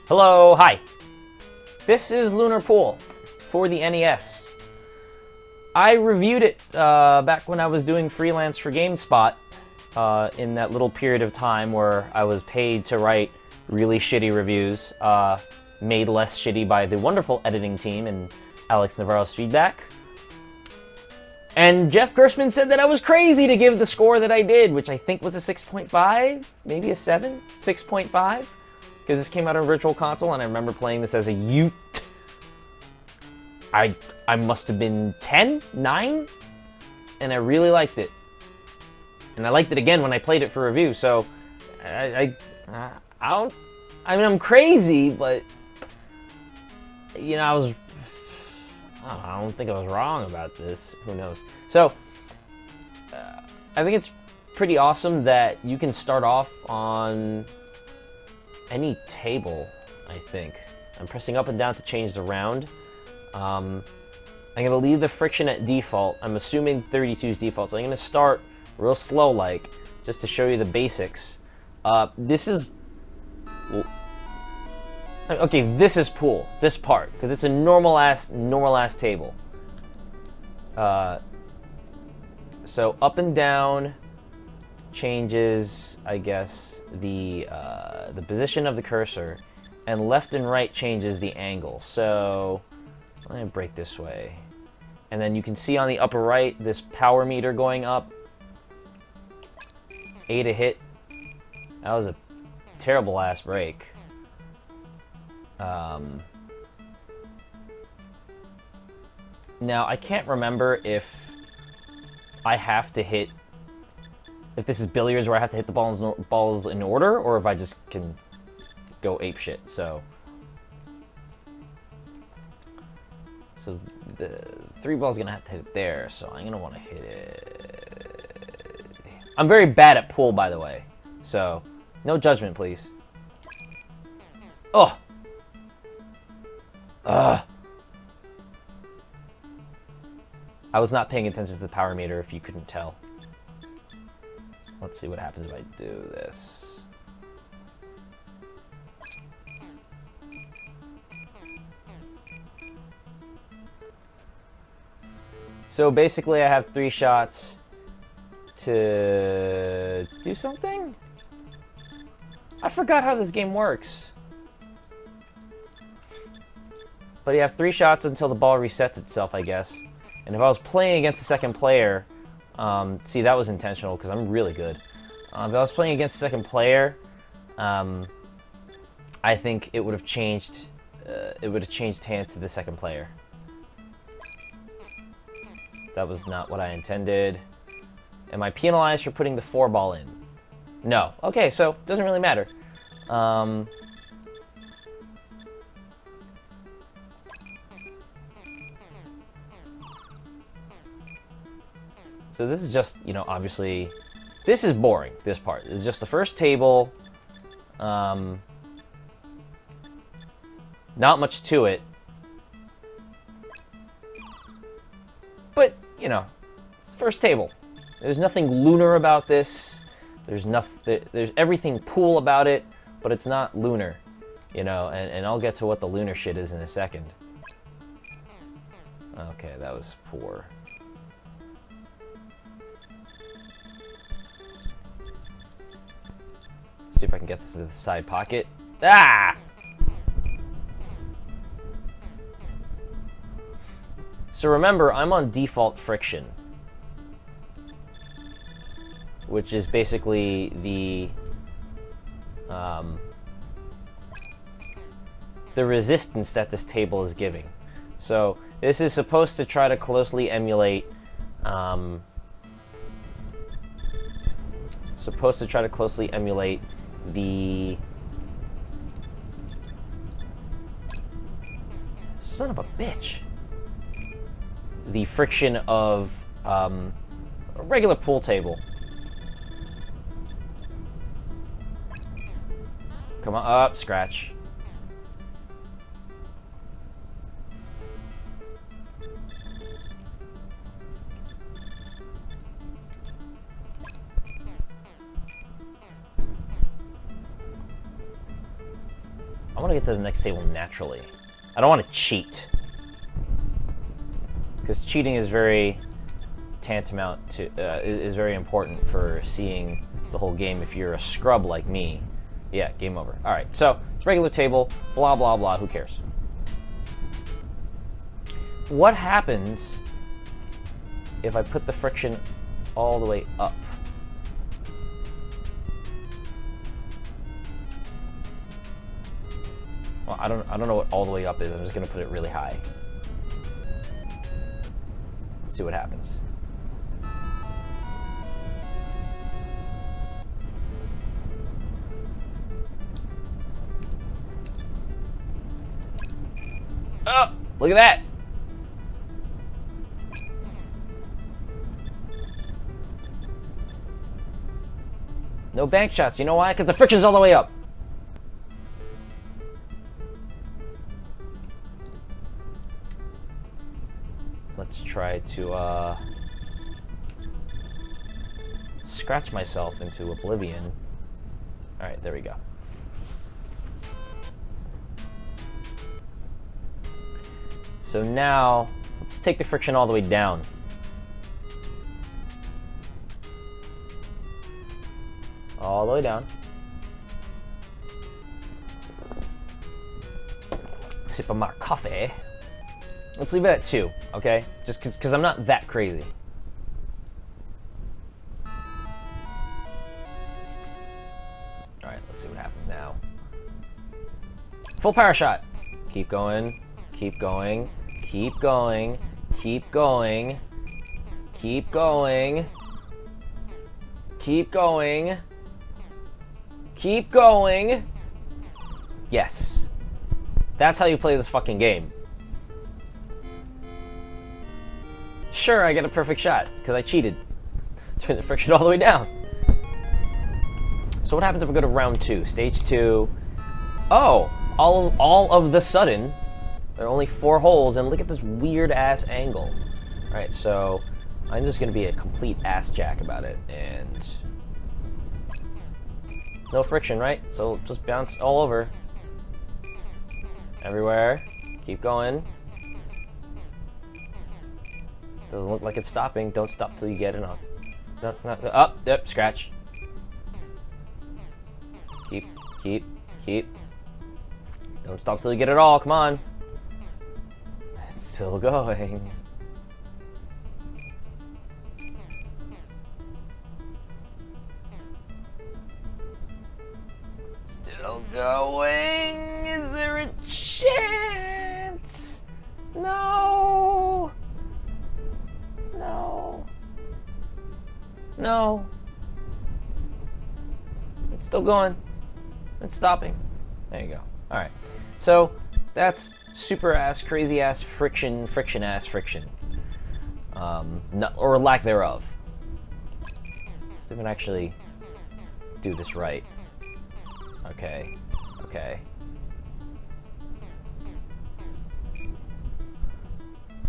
Hello, hi. This is Lunar Pool for the NES. I reviewed it back when I was doing freelance for Gamespot in that little period of time where I was paid to write really shitty reviews, made less shitty by the wonderful editing team and Alex Navarro's feedback. And Jeff Gershman said that I was crazy to give the score that I did, which I think was a 6.5, maybe a 7, 6.5, because this came out on Virtual Console, and I remember playing this as a youth. I must have been 10, 9, and I really liked it. And I liked it again when I played it for review, so I don't, I mean, I'm crazy, but, you know, I don't think I was wrong about this. Who knows? So, I think it's pretty awesome that you can start off on any table, I think. I'm pressing up and down to change the round. I'm going to leave the friction at default. I'm assuming 32's default, so I'm going to start real slow-like, just to show you the basics. This is... Okay, this is pool, this part, because it's a normal-ass table. So up and down changes, I guess, the position of the cursor, and left and right changes the angle. So let me break this way. And then you can see on the upper right, this power meter going up. 8 a hit. That was a terrible-ass break. Now, I can't remember if I have to hit... If this is billiards where I have to hit the balls in order, or if I just can go apeshit, so... So, the 3 ball's gonna have to hit it there, so I'm gonna want to hit it... I'm very bad at pool, by the way, so no judgment, please. Oh! Ugh. I was not paying attention to the power meter, if you couldn't tell. Let's see what happens if I do this. So basically I have 3 shots to do something? I forgot how this game works. But you have 3 shots until the ball resets itself, I guess. And if I was playing against a second player, see, that was intentional because I'm really good. If I was playing against a second player, I think it would have changed. It would have changed hands to the second player. That was not what I intended. Am I penalized for putting the 4 ball in? No. Okay, so it doesn't really matter. So this is just, you know, obviously, this is boring, this part. It's just the first table. Not much to it. But, you know, it's the first table. There's nothing lunar about this. There's everything pool about it, but it's not lunar. You know, and I'll get to what the lunar shit is in a second. Okay, that was poor. See if I can get this to the side pocket. Ah! So remember, I'm on default friction, which is basically the resistance that this table is giving. So this is supposed to try to closely emulate the son of a bitch. The friction of a regular pool table. Come on, up, scratch. I want to get to the next table naturally. I don't want to cheat. Because cheating is very tantamount to, is very important for seeing the whole game if you're a scrub like me. Yeah, game over. Alright, so, regular table, blah, blah, blah, who cares? What happens if I put the friction all the way up? Well, I don't know what all the way up is. I'm just gonna put it really high. See what happens. Oh, look at that. No bank shots. You know why? Because the friction's all the way up. Let's try to scratch myself into oblivion. All right, there we go. So now, let's take the friction all the way down. All the way down. Sip of my coffee. Let's leave it at 2, okay? Just because I'm not that crazy. Alright, let's see what happens now. Full power shot. Keep going, keep going, keep going, keep going, keep going, keep going, keep going. Yes. That's how you play this fucking game. Sure, I get a perfect shot, because I cheated. Turn the friction all the way down. So what happens if I go to round 2? Stage 2. Oh, all of the sudden, there are only 4 holes, and look at this weird-ass angle. Alright, so I'm just going to be a complete ass jack about it, and no friction, right? So just bounce all over. Everywhere. Keep going. Doesn't look like it's stopping. Don't stop till you get it on. No, up, yep, scratch. Keep. Don't stop till you get it all, come on. It's still going. Still going. Is there a chance? No. No. It's still going. It's stopping. There you go. Alright. So, that's super ass, crazy ass, friction ass friction. Or lack thereof. So we can actually do this right. Okay.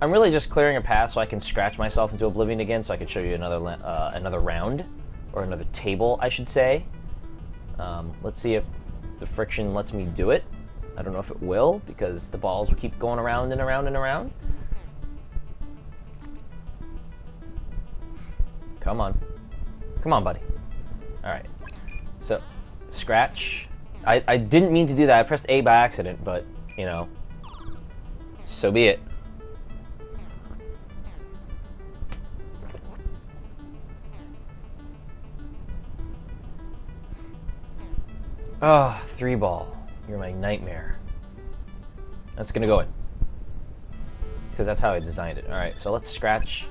I'm really just clearing a path so I can scratch myself into oblivion again, so I can show you another round, or another table, I should say. Let's see if the friction lets me do it. I don't know if it will, because the balls will keep going around and around and around. Come on, buddy. All right. So, scratch. I didn't mean to do that. I pressed A by accident, but you know, so be it. Oh, 3-ball. You're my nightmare. That's gonna go in. Because that's how I designed it. Alright, so let's scratch.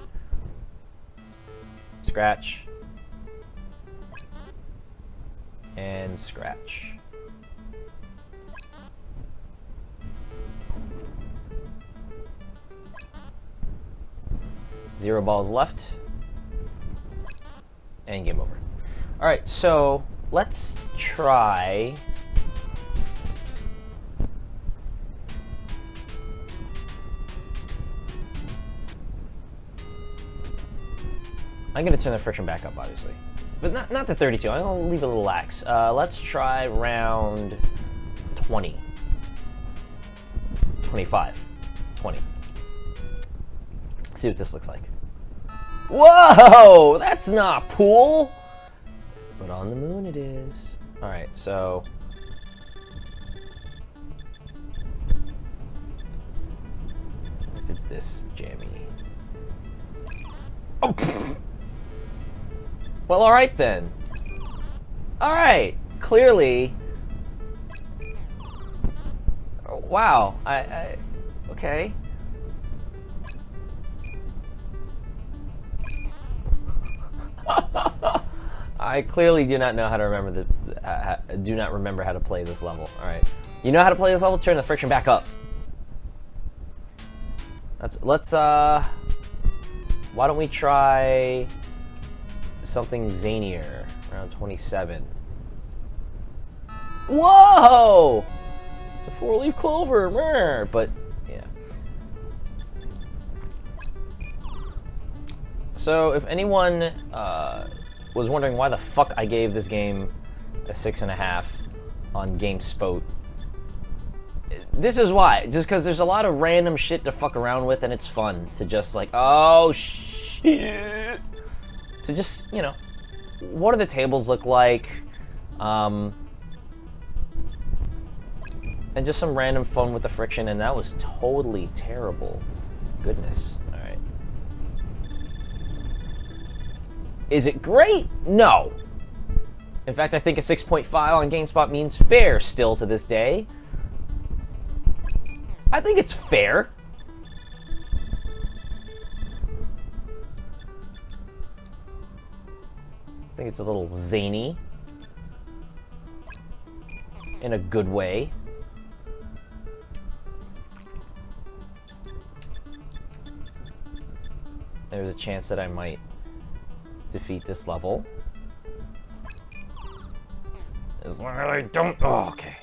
Scratch. And scratch. Zero balls left. And game over. Alright, so let's try I'm gonna turn the friction back up, obviously, but not to 32. I'm gonna leave it a little lax. Let's try round 20. 25. 20. See what this looks like. Whoa! That's not pool! But on the moon it is. Alright, so... I did this jammy. Oh! Well, alright then. Alright, clearly... Wow, okay. I clearly do not know how to remember do not remember how to play this level. All right, you know how to play this level? Turn the friction back up. Let's why don't we try something zanier around 27? Whoa! It's a 4-leaf clover, but yeah. So if anyone was wondering why the fuck I gave this game a 6.5 on Gamespot, this is why. Just because there's a lot of random shit to fuck around with, and it's fun to just like, oh shit. To just, you know, what do the tables look like? And just some random fun with the friction, and that was totally terrible. Goodness. Alright. Is it great? No. In fact, I think a 6.5 on Gamespot means fair still to this day. I think it's fair. I think it's a little zany. In a good way. There's a chance that I might defeat this level. As long as I don't... Oh, okay.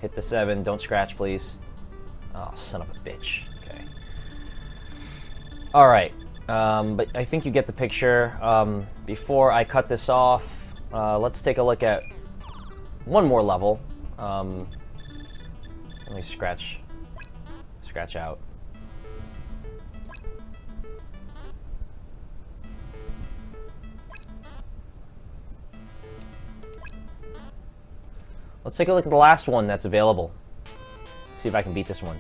Hit the 7. Don't scratch, please. Oh, son of a bitch. Okay. Alright. But I think you get the picture. Before I cut this off, let's take a look at one more level. Let me scratch out. Let's take a look at the last one that's available. See if I can beat this one.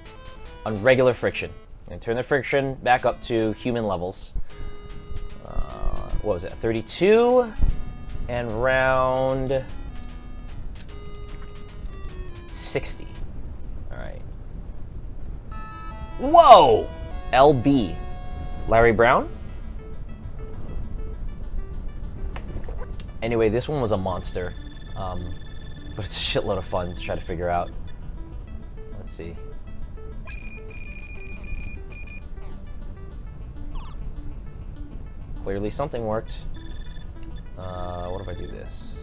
On regular friction. I'm gonna turn the friction back up to human levels. What was it? 32 and round 60. Alright. Whoa! LB. Larry Brown? Anyway, this one was a monster. But it's a shitload of fun to try to figure out. Let's see. Clearly something worked. What if I do this?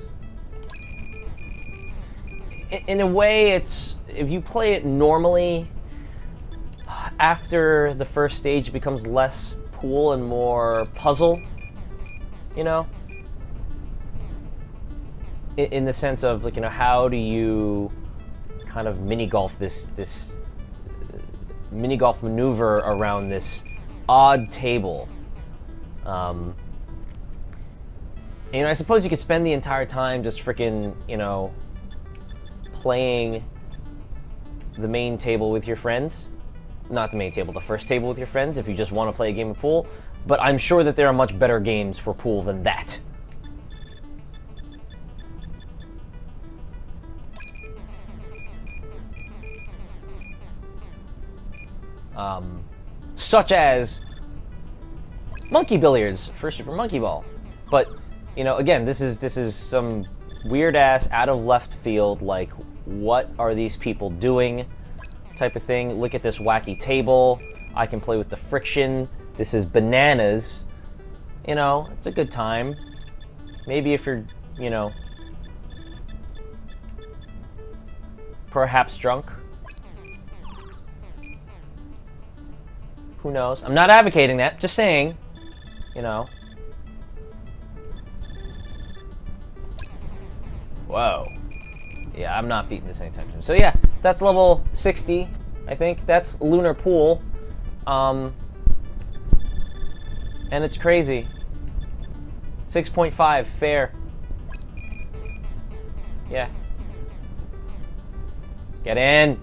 In a way, it's... If you play it normally, after the first stage, it becomes less pool and more puzzle. You know? In the sense of, like, you know, how do you kind of mini-golf this mini-golf maneuver around this odd table? And I suppose you could spend the entire time just freaking, you know, playing the main table with your friends. Not the main table, the first table with your friends, if you just want to play a game of pool. But I'm sure that there are much better games for pool than that. Such as Monkey Billiards for Super Monkey Ball. But, you know, again, this is some weird-ass, out-of-left field, like, what are these people doing type of thing. Look at this wacky table. I can play with the friction. This is bananas. You know, it's a good time. Maybe if you're, you know, perhaps drunk. Who knows? I'm not advocating that, just saying, you know. Whoa. Yeah, I'm not beating this anytime soon. So yeah, that's level 60, I think. That's Lunar Pool. And it's crazy. 6.5, fair. Yeah. Get in.